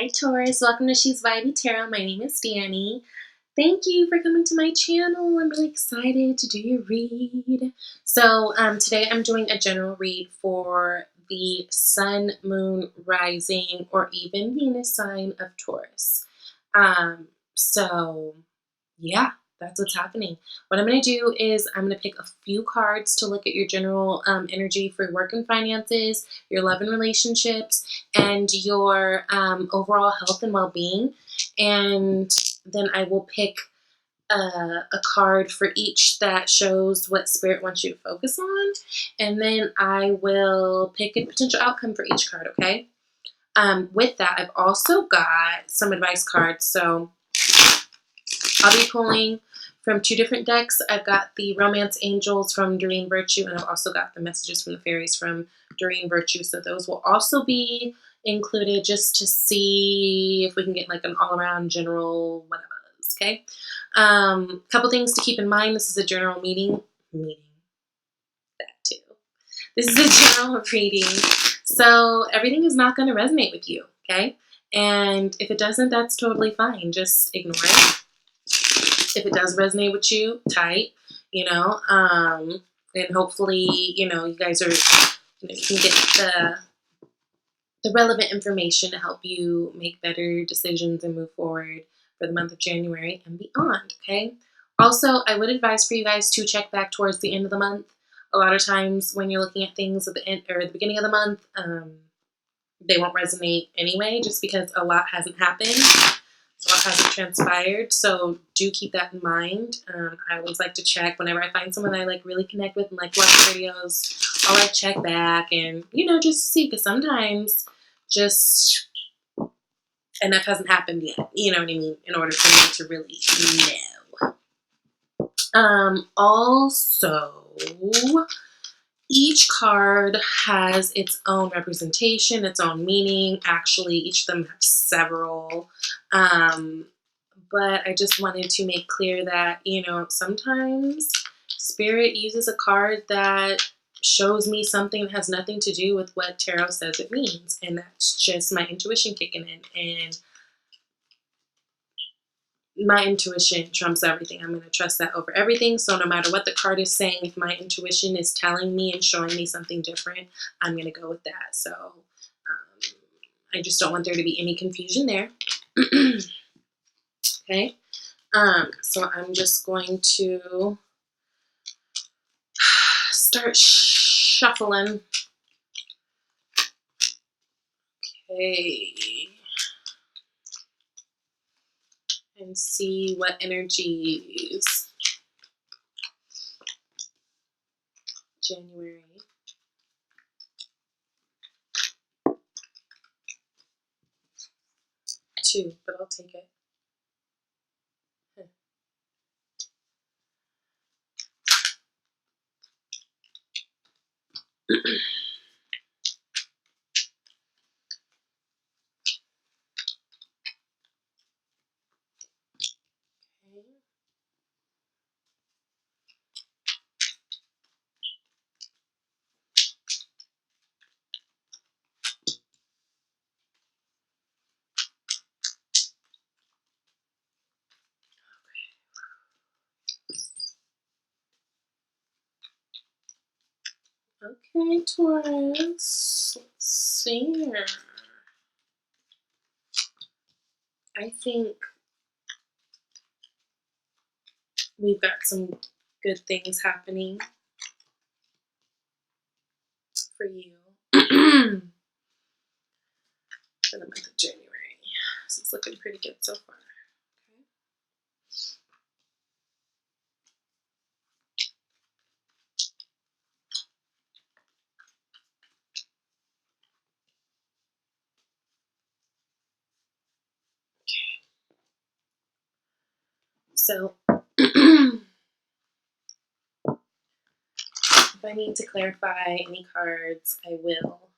Hi Taurus, welcome to She's Vibey Tarot. My name is Danny. Thank you for coming to my channel. I'm really excited to do your read. So today I'm doing a general read for the Sun, Moon, Rising, or even Venus sign of Taurus. So yeah, that's what's happening. What I'm going to do is I'm going to pick a few cards to look at your general energy for work and finances, your love and relationships, and your overall health and well-being. And then I will pick a card for each that shows what Spirit wants you to focus on. And then I will pick a potential outcome for each card, okay? With that, I've also got some advice cards. So I'll be pulling from two different decks. I've got the Romance Angels from Doreen Virtue, and I've also got the Messages from the Fairies from Doreen Virtue. So those will also be included just to see if we can get like an all-around general whatever. Okay. Couple things to keep in mind. This is a general meeting. That too. This is a general reading. So everything is not going to resonate with you. Okay. And if it doesn't, that's totally fine. Just ignore it. If it does resonate with you, tight, and hopefully, you guys are, you can get the relevant information to help you make better decisions and move forward for the month of January and beyond, okay? Also, I would advise for you guys to check back towards the end of the month. A lot of times when you're looking at things at the end or the beginning of the month, they won't resonate anyway, just because a lot hasn't happened. A lot hasn't transpired, so do keep that in mind. I always like to check whenever I find someone I like really connect with and like watch videos. I'll like check back and just see, because sometimes just enough hasn't happened yet. You know what I mean? In order for me to really know. Also, each card has its own representation, its own meaning. Actually, each of them have several. But I just wanted to make clear that, sometimes Spirit uses a card that shows me something that has nothing to do with what tarot says it means. And that's just my intuition kicking in. And my intuition trumps everything. I'm going to trust that over everything. So no matter what the card is saying, if my intuition is telling me and showing me something different, I'm going to go with that. So I just don't want there to be any confusion there. Okay. So I'm just going to start shuffling. Okay. And see what energies January. Two, but I'll take it. Okay, Taurus. Let's see here. I think we've got some good things happening for you for the month of January. This is looking pretty good so far. So, if I need to clarify any cards, I will.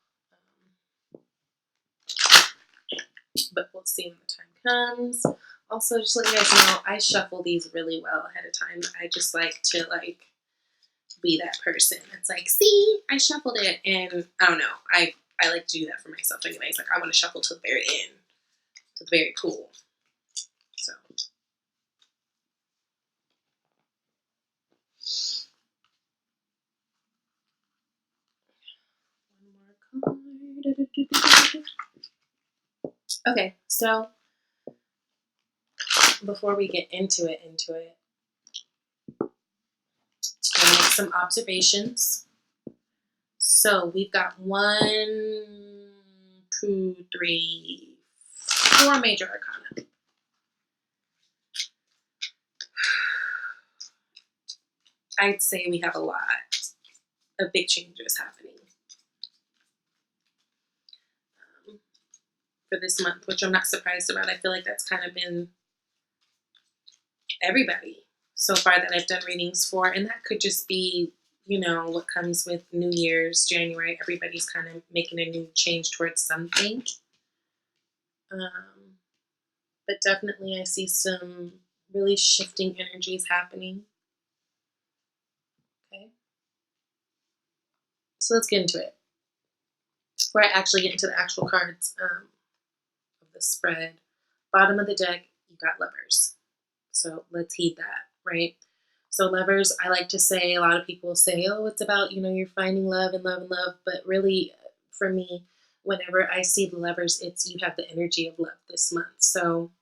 But we'll see when the time comes. Also, just let you guys know, I shuffle these really well ahead of time. I just like to be that person. It's like, see, I shuffled it, and I don't know. I like to do that for myself anyways. Like, I want to shuffle till the very end. It's very cool. So. One more card. Okay, so before we get into it, I'm going to make some observations. So we've got 1, 2, 3, 4 major arcana. I'd say we have a lot of big changes happening for this month, which I'm not surprised about. I feel like that's kind of been everybody so far that I've done readings for, and that could just be, what comes with New Year's, January. Everybody's kind of making a new change towards something. But definitely I see some really shifting energies happening. Okay. So let's get into it. Before I actually get into the actual cards of the spread, bottom of the deck, you got Lovers. So let's heed that, right? So Lovers, I like to say, a lot of people say, oh, it's about, you're finding love and love and love. But really, for me, whenever I see the Lovers, it's you have the energy of love this month. So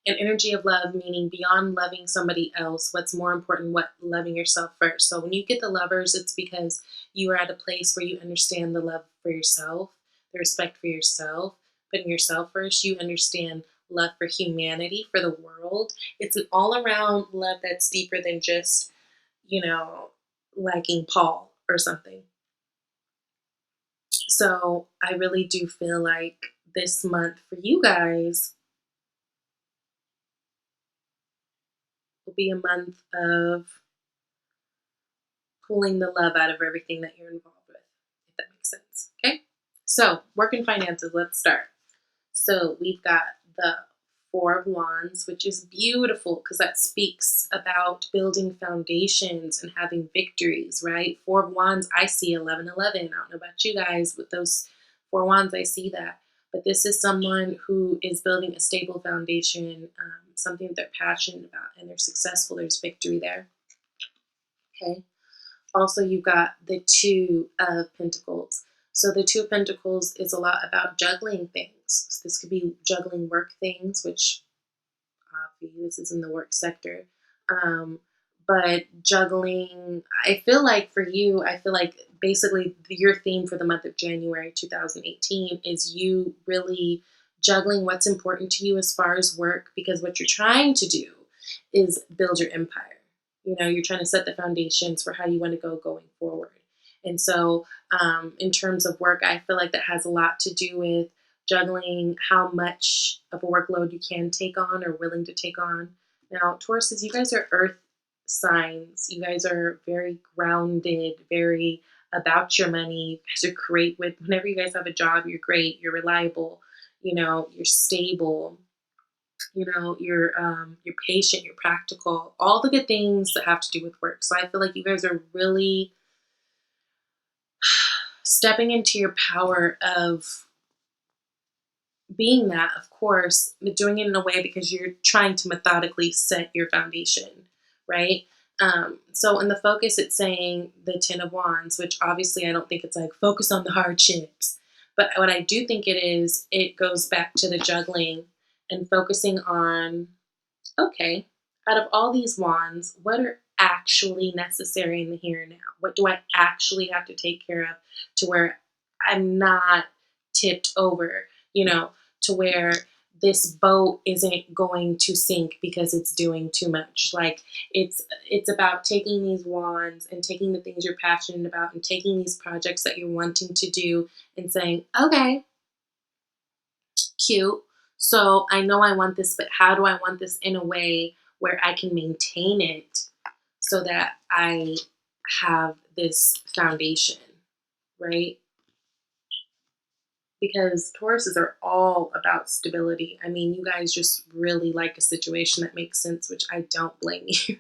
an energy of love, meaning beyond loving somebody else, what's more important, loving yourself first. So when you get the Lovers, it's because you are at a place where you understand the love for yourself, the respect for yourself, putting yourself first. You understand love for humanity, for the world. It's an all-around love that's deeper than just, liking Paul or something. So I really do feel like this month for you guys will be a month of pulling the love out of everything that you're involved with, if that makes sense. Okay? So, work and finances, let's start. So, we've got the Four of Wands, which is beautiful because that speaks about building foundations and having victories, right? Four of Wands, I see 1111. I don't know about you guys, with those Four Wands, I see that. But this is someone who is building a stable foundation, something that they're passionate about, and they're successful. There's victory there. Okay. Also, you've got the Two of Pentacles. So the Two of Pentacles is a lot about juggling things. So this could be juggling work things, which for you, this is in the work sector. But juggling, I feel like for you, basically your theme for the month of January 2018 is you really juggling what's important to you as far as work, because what you're trying to do is build your empire. You're trying to set the foundations for how you want to go going forward. And so in terms of work, I feel like that has a lot to do with juggling how much of a workload you can take on or willing to take on. Now, Tauruses, you guys are earth signs. You guys are very grounded, very about your money. You guys are great with, whenever you guys have a job, you're great, you're reliable, you're stable. You're patient, you're practical, all the good things that have to do with work. So I feel like you guys are really stepping into your power of being that, of course, but doing it in a way because you're trying to methodically set your foundation, right? So in the focus, it's saying the Ten of Wands, which obviously I don't think it's like focus on the hardships. But what I do think it is, it goes back to the juggling and focusing on, okay, out of all these wands, what are actually necessary in the here and now? What do I actually have to take care of to where I'm not tipped over, to where this boat isn't going to sink because it's doing too much. Like it's about taking these wands and taking the things you're passionate about and taking these projects that you're wanting to do and saying, okay, cute. So I know I want this, but how do I want this in a way where I can maintain it so that I have this foundation, right? Because Tauruses are all about stability. I mean, you guys just really like a situation that makes sense, which I don't blame you.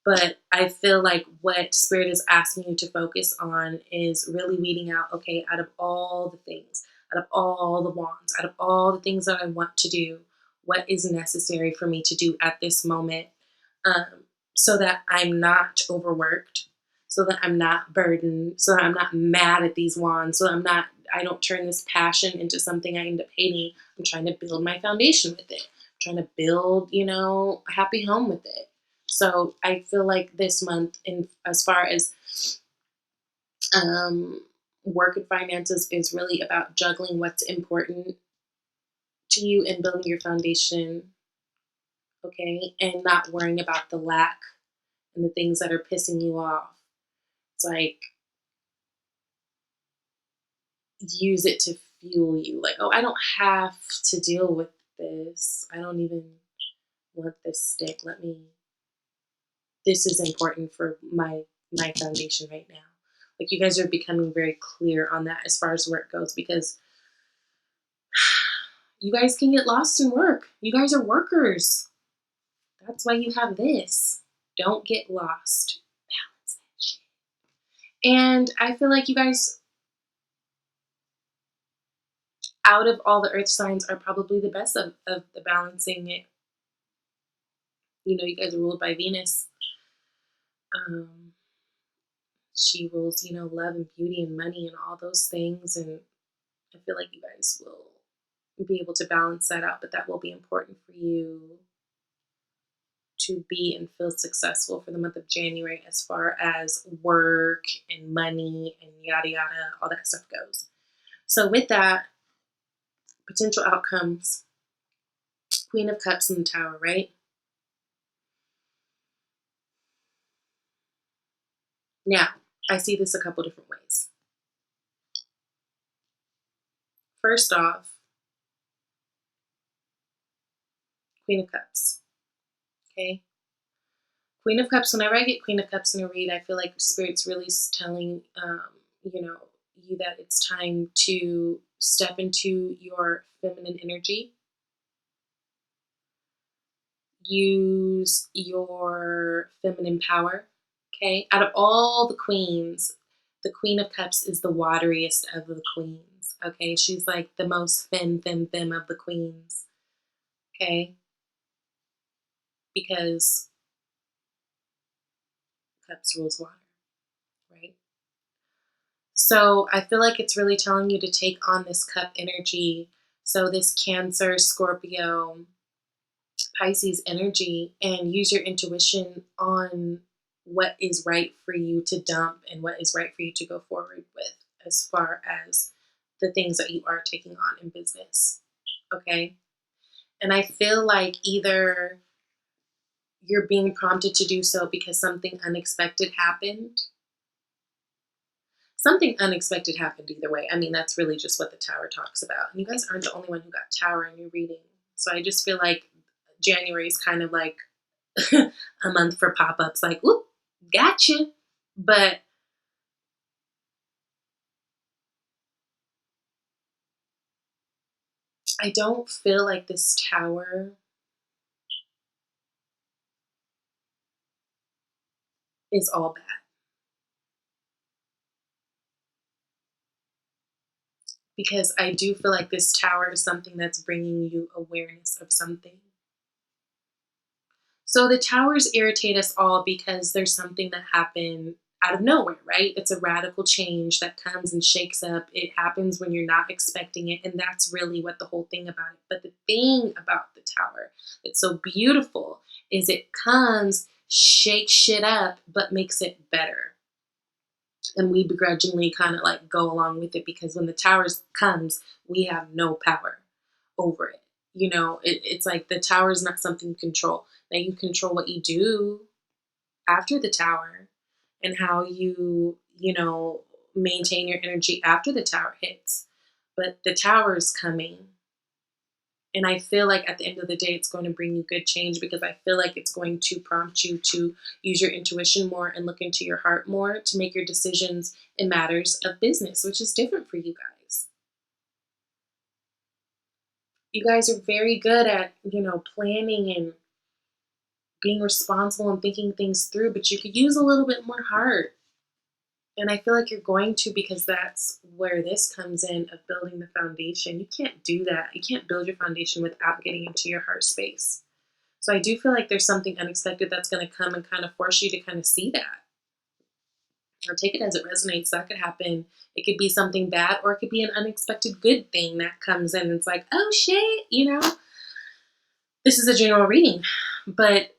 But I feel like what Spirit is asking you to focus on is really weeding out, okay, out of all the things, out of all the wands, out of all the things that I want to do, what is necessary for me to do at this moment, so that I'm not overworked, so that I'm not burdened, so that I'm not mad at these wands, so that I don't turn this passion into something I end up hating. I'm trying to build my foundation with it. I'm trying to build, a happy home with it. So I feel like this month, in as far as um, work and finances, is really about juggling what's important to you and building your foundation, okay, and not worrying about the lack and the things that are pissing you off. It's like use it to fuel you. Like, oh, I don't have to deal with this. I don't even want this stick. This is important for my foundation right now. Like, you guys are becoming very clear on that as far as work goes, because you guys can get lost in work. You guys are workers. That's why you have this. Don't get lost. Balance that shit. And I feel like you guys, out of all the earth signs, are probably the best of the balancing it. You guys are ruled by Venus. Um, she rules, love and beauty and money and all those things. And I feel like you guys will be able to balance that out, but that will be important for you to be and feel successful for the month of January as far as work and money and yada yada, all that stuff goes. So with that, potential outcomes, Queen of Cups in the Tower, right? Now, I see this a couple different ways. First off, Queen of Cups, okay? Queen of Cups, whenever I get Queen of Cups in a read, I feel like Spirit's really telling, you that it's time to step into your feminine energy. Use your feminine power, okay? Out of all the queens, the Queen of Cups is the wateriest of the queens, okay? She's like the most femme of the queens, okay? Because Cups rules water, right? So I feel like it's really telling you to take on this cup energy. So this Cancer, Scorpio, Pisces energy, and use your intuition on what is right for you to dump and what is right for you to go forward with as far as the things that you are taking on in business. Okay? And I feel like either you're being prompted to do so because something unexpected happened. Something unexpected happened either way. I mean, that's really just what the Tower talks about. And you guys aren't the only one who got Tower in your reading. So I just feel like January is kind of like a month for pop-ups, like, whoop, gotcha. But I don't feel like this Tower is all bad. Because I do feel like this Tower is something that's bringing you awareness of something. So the Towers irritate us all because there's something that happened out of nowhere, right? It's a radical change that comes and shakes up. It happens when you're not expecting it, and that's really what the whole thing about it. But the thing about the Tower that's so beautiful is it comes, shakes shit up, but makes it better. And we begrudgingly kind of like go along with it because when the Towers comes, we have no power over it. It's like the Tower is not something you control. Now you control what you do after the Tower and how you maintain your energy after the Tower hits. But the Tower is coming. And I feel like at the end of the day, it's going to bring you good change because I feel like it's going to prompt you to use your intuition more and look into your heart more to make your decisions in matters of business, which is different for you guys. You guys are very good at, planning and being responsible and thinking things through, but you could use a little bit more heart. And I feel like you're going to, because that's where this comes in of building the foundation. You can't do that. You can't build your foundation without getting into your heart space. So I do feel like there's something unexpected that's going to come and kind of force you to kind of see that. Or take it as it resonates. That could happen. It could be something bad, or it could be an unexpected good thing that comes in. It's like, oh shit, this is a general reading. But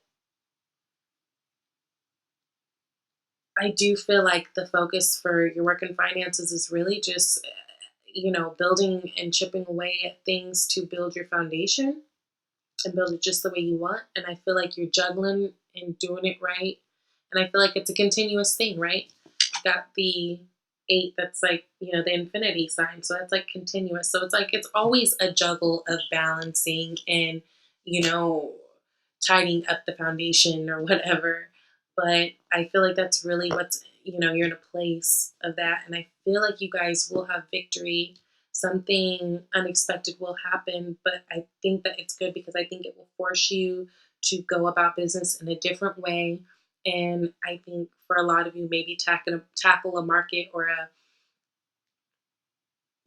I do feel like the focus for your work and finances is really just, building and chipping away at things to build your foundation and build it just the way you want. And I feel like you're juggling and doing it right. And I feel like it's a continuous thing, right? You got the 8 that's like, the infinity sign. So that's like continuous. So it's like it's always a juggle of balancing and, you know, tidying up the foundation or whatever. But I feel like that's really what's, you're in a place of that. And I feel like you guys will have victory. Something unexpected will happen, but I think that it's good because I think it will force you to go about business in a different way. And I think for a lot of you, maybe tackle a market or a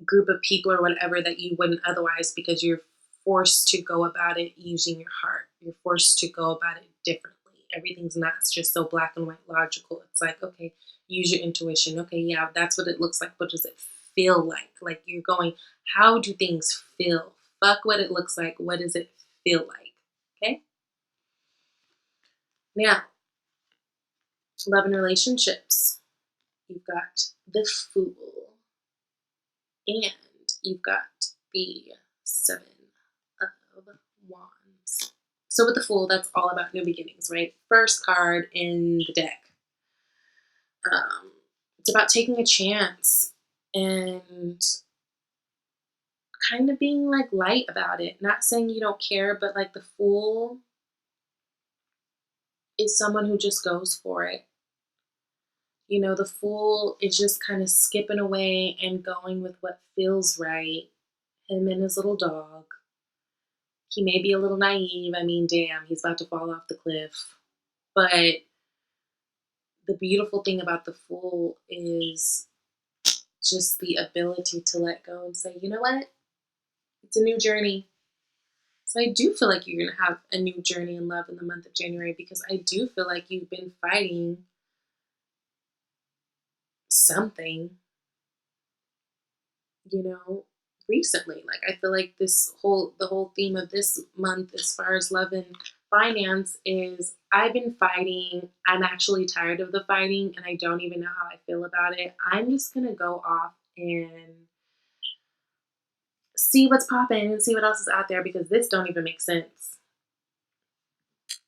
group of people or whatever that you wouldn't otherwise, because you're forced to go about it using your heart. You're forced to go about it differently. Everything's not just so black and white logical. It's like, okay, use your intuition. Okay, yeah, that's what it looks like. What does it feel like? Like you're going, how do things feel? Fuck what it looks like. What does it feel like? Okay? Now, love and relationships. You've got the Fool, and you've got the 7 of Wands. So with the Fool, that's all about new beginnings, right? First card in the deck. It's about taking a chance and kind of being like light about it. Not saying you don't care, but like the Fool is someone who just goes for it. The Fool is just kind of skipping away and going with what feels right. Him and his little dog. He may be a little naive. I mean, damn, he's about to fall off the cliff. But the beautiful thing about the Fool is just the ability to let go and say, you know what? It's a new journey. So I do feel like you're going to have a new journey in love in the month of January, because I do feel like you've been fighting something, you know, recently. Like I feel like the whole theme of this month as far as love and finance is I've been fighting. I'm actually tired of the fighting and I don't even know how I feel about it. I'm just going to go off and see what's popping and see what else is out there, because this don't even make sense.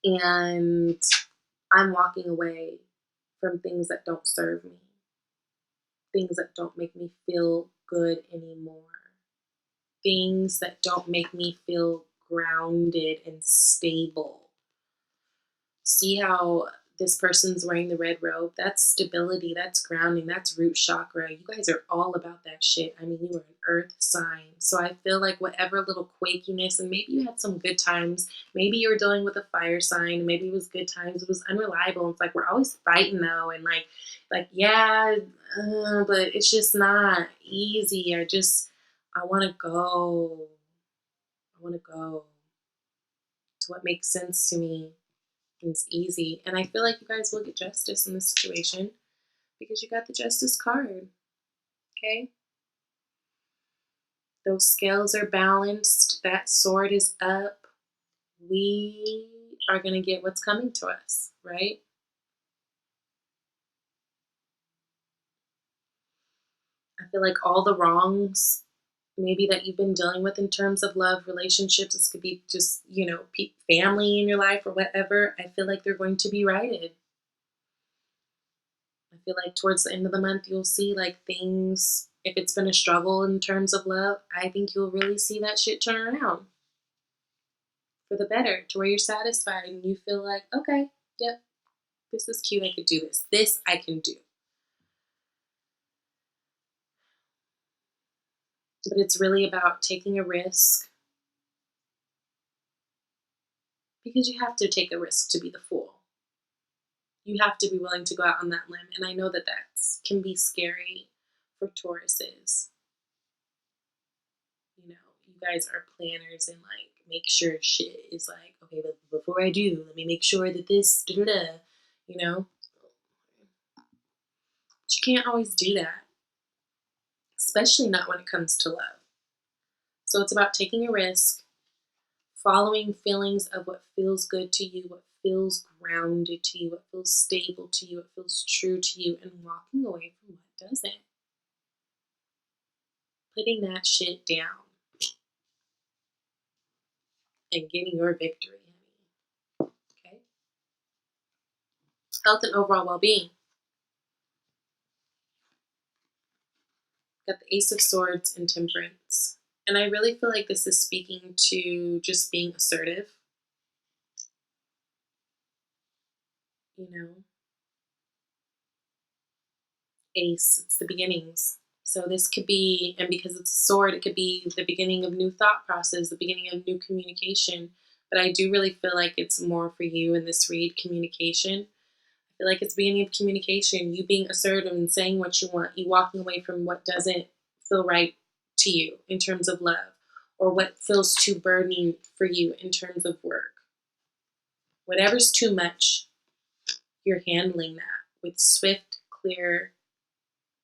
And I'm walking away from things that don't serve me, things that don't make me feel good anymore, things that don't make me feel grounded and stable. See how this person's wearing the red robe? That's stability, that's grounding, that's root chakra. You guys are all about that shit. I mean, you are an earth sign. So I feel like whatever little quakiness, and maybe you had some good times, maybe you were dealing with a fire sign, maybe it was good times, it was unreliable. It's like we're always fighting though, and yeah, but it's just not easy. I want to go. I want to go to what makes sense to me. It's easy. And I feel like you guys will get justice in this situation because you got the justice card. Okay? Those scales are balanced. That sword is up. We are going to get what's coming to us, right? I feel like all the wrongs maybe that you've been dealing with in terms of love, relationships, this could be just, family in your life or whatever. I feel like they're going to be righted. I feel like towards the end of the month, you'll see like things, if it's been a struggle in terms of love, I think you'll really see that shit turn around for the better, to where you're satisfied and you feel like, okay, yep, this is cute. I could do this. This I can do. But it's really about taking a risk, because you have to take a risk to be the Fool. You have to be willing to go out on that limb, and I know that can be scary for Tauruses. You guys are planners and like make sure shit is like, okay, but before I do, let me make sure that this, da da da, you know? But you can't always do that, especially not when it comes to love. So it's about taking a risk, following feelings of what feels good to you, what feels grounded to you, what feels stable to you, what feels true to you, and walking away from what doesn't. Putting that shit down and getting your victory, honey. Okay? Health and overall well-being. Got the Ace of Swords and Temperance. And I really feel like this is speaking to just being assertive. You know, Ace, it's the beginnings. So this could be, and because it's a sword, it could be the beginning of new thought process, the beginning of new communication. But I do really feel like it's more for you in this read, communication. I feel like it's the beginning of communication, you being assertive and saying what you want, you walking away from what doesn't feel right to you in terms of love, or what feels too burdening for you in terms of work. Whatever's too much, you're handling that with swift, clear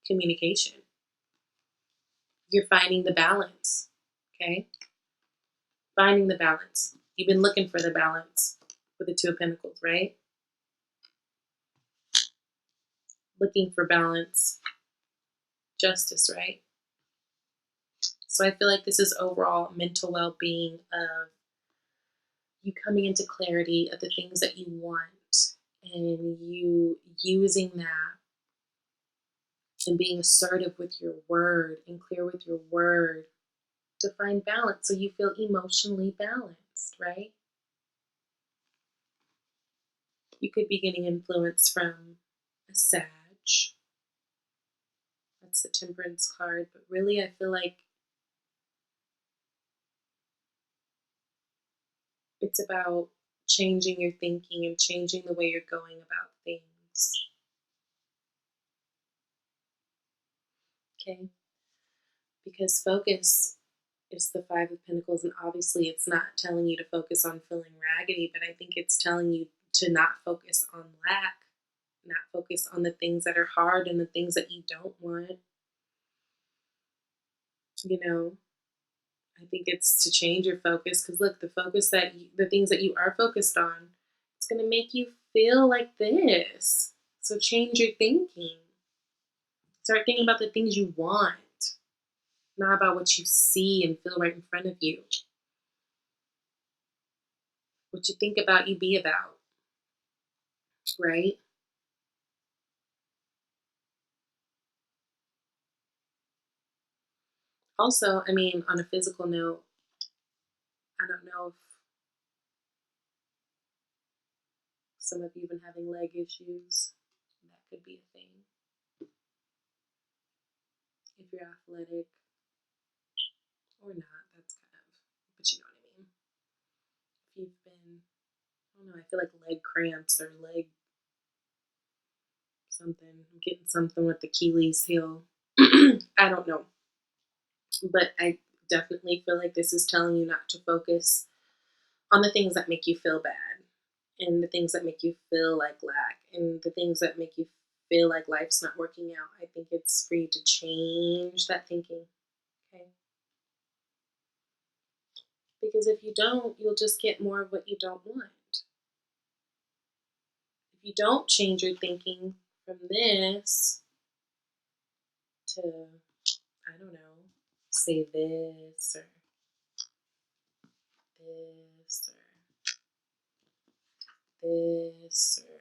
communication. You're finding the balance, okay? Finding the balance. You've been looking for the balance with the Two of Pentacles, right? Looking for balance, justice, right? So I feel like this is overall mental well-being of you coming into clarity of the things that you want and you using that and being assertive with your word and clear with your word to find balance so you feel emotionally balanced, right? You could be getting influence from a Sag. That's the Temperance card. But really, I feel like it's about changing your thinking and changing the way you're going about things. Okay? Because focus is the Five of Pentacles, and obviously it's not telling you to focus on feeling raggedy, but I think it's telling you to not focus on lack, not focus on the things that are hard and the things that you don't want. You know, I think it's to change your focus, because look, the things that you are focused on, it's going to make you feel like this. So change your thinking. Start thinking about the things you want, not about what you see and feel right in front of you. What you think about, you be about, right? Also, I mean, on a physical note, I don't know if some of you have been having leg issues. That could be a thing. If you're athletic or not, that's kind of, but you know what I mean. If you've been, I don't know, I feel like leg cramps or leg something. I'm getting something with the Achilles heel. I don't know. But I definitely feel like this is telling you not to focus on the things that make you feel bad and the things that make you feel like lack and the things that make you feel like life's not working out. I think it's for you to change that thinking, okay? Because if you don't, you'll just get more of what you don't want. If you don't change your thinking from this to, I don't know, say this or this or this or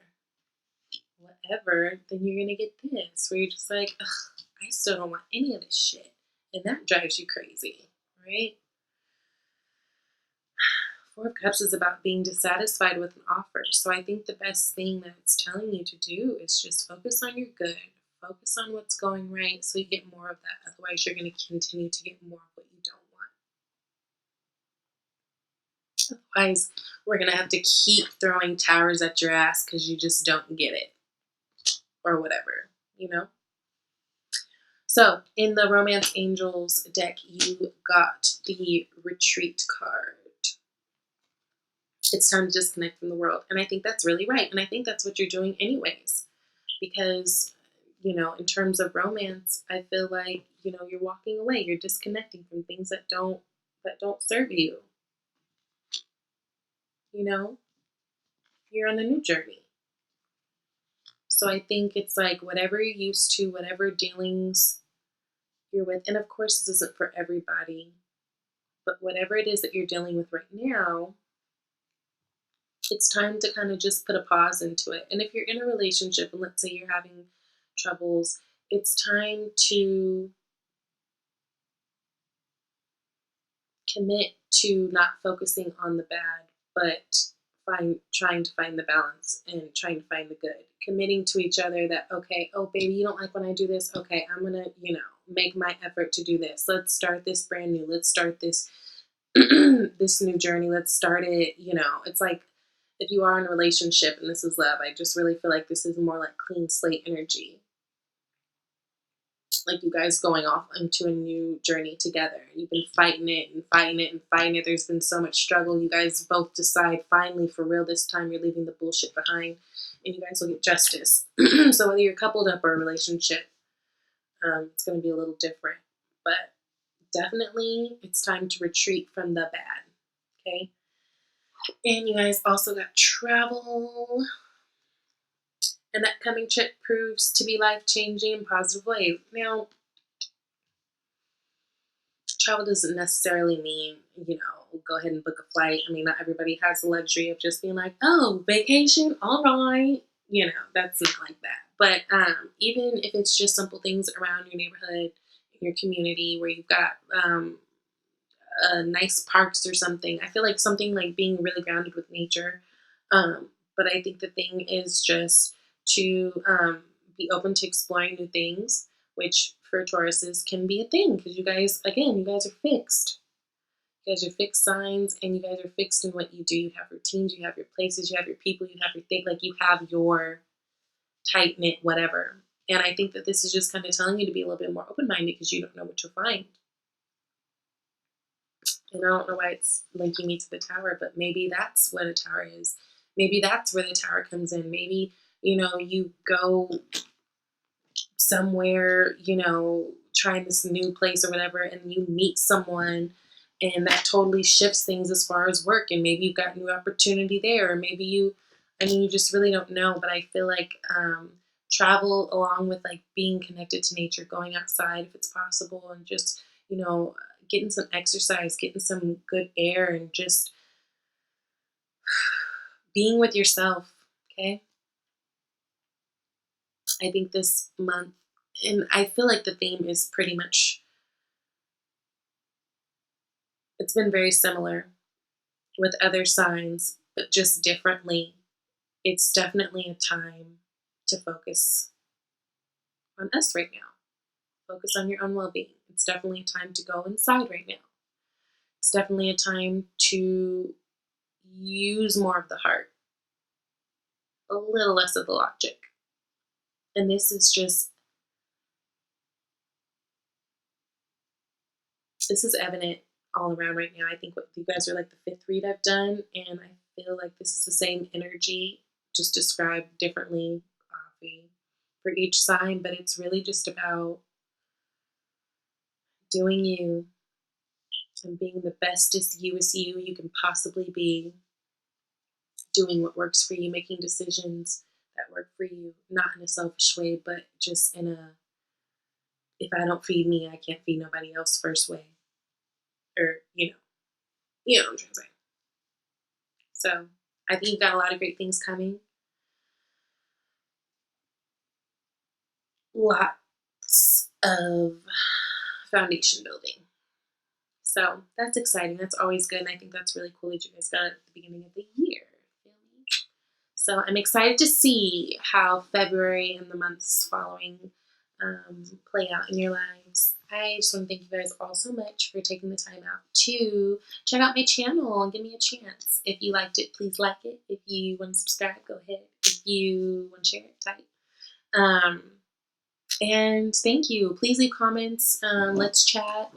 whatever, then you're gonna get this where you're just like, ugh, I still don't want any of this shit. And that drives you crazy, right? Four of Cups is about being dissatisfied with an offer. So I think the best thing that it's telling you to do is just focus on your good. Focus on what's going right so you get more of that. Otherwise, you're going to continue to get more of what you don't want. Otherwise, We're going to have to keep throwing towers at your ass because you just don't get it or whatever, you know? So in the Romance Angels deck, you got the Retreat card. It's time to disconnect from the world. And I think that's really right. And I think that's what you're doing anyways. Because, you know, in terms of romance, I feel like, you know, you're walking away. You're disconnecting from things that don't serve you. You know? You're on a new journey. So I think it's like whatever you're used to, whatever dealings you're with, and of course this isn't for everybody, but whatever it is that you're dealing with right now, it's time to kind of just put a pause into it. And if you're in a relationship and let's say you're having troubles, it's time to commit to not focusing on the bad, but trying to find the balance and trying to find the good. Committing to each other that, okay, oh baby, you don't like when I do this. Okay, I'm gonna, you know, make my effort to do this. Let's start this brand new. Let's start this this new journey. Let's start it, you know. It's like if you are in a relationship and this is love, I just really feel like this is more like clean slate energy. Like you guys going off into a new journey together. You've been fighting it and fighting it and fighting it. There's been so much struggle. You guys both decide finally for real this time you're leaving the bullshit behind and you guys will get justice. So whether you're coupled up or a relationship, it's going to be a little different. But definitely it's time to retreat from the bad. Okay? And you guys also got travel. An upcoming trip proves to be life-changing in positive ways. Now, travel doesn't necessarily mean, you know, go ahead and book a flight. I mean, not everybody has the luxury of just being like, oh, vacation, all right. You know, that's not like that. But even if it's just simple things around your neighborhood, in your community, where you've got nice parks or something, I feel like something like being really grounded with nature. But I think the thing is just to be open to exploring new things, which for Tauruses can be a thing because you guys, again, you guys are fixed. You guys are fixed signs and you guys are fixed in what you do. You have routines, you have your places, you have your people, you have your thing, like you have your tight knit whatever. And I think that this is just kind of telling you to be a little bit more open-minded because you don't know what you'll find. And I don't know why it's linking me to the tower, but maybe that's what a tower is. Maybe that's where the tower comes in. Maybe, you know, you go somewhere, you know, trying this new place or whatever, and you meet someone and that totally shifts things as far as work. And maybe you've got new opportunity there, or maybe you just really don't know. But I feel like travel along with like being connected to nature, going outside if it's possible, and just, you know, getting some exercise, getting some good air, and just being with yourself, okay? I think this month, and I feel like the theme is pretty much, it's been very similar with other signs, but just differently. It's definitely a time to focus on us right now. Focus on your own well-being. It's definitely a time to go inside right now. It's definitely a time to use more of the heart, a little less of the logic. And this is evident all around right now. I think what you guys are like the fifth read I've done, and I feel like this is the same energy, just described differently for each sign, but it's really just about doing you and being the bestest you as you can possibly be, doing what works for you, making decisions that work for you, not in a selfish way, but just in a, if I don't feed me, I can't feed nobody else first way. Or, you know what I'm trying to say. So I think you've got a lot of great things coming. Lots of foundation building. So that's exciting. That's always good. And I think that's really cool that you guys got it at the beginning of the year. So I'm excited to see how February and the months following play out in your lives. I just want to thank you guys all so much for taking the time out to check out my channel and give me a chance. If you liked it, please like it. If you want to subscribe, go ahead. If you want to share it, type. And thank you. Please leave comments. Let's chat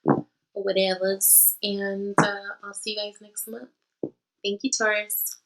or whatever's. And I'll see you guys next month. Thank you, Taurus.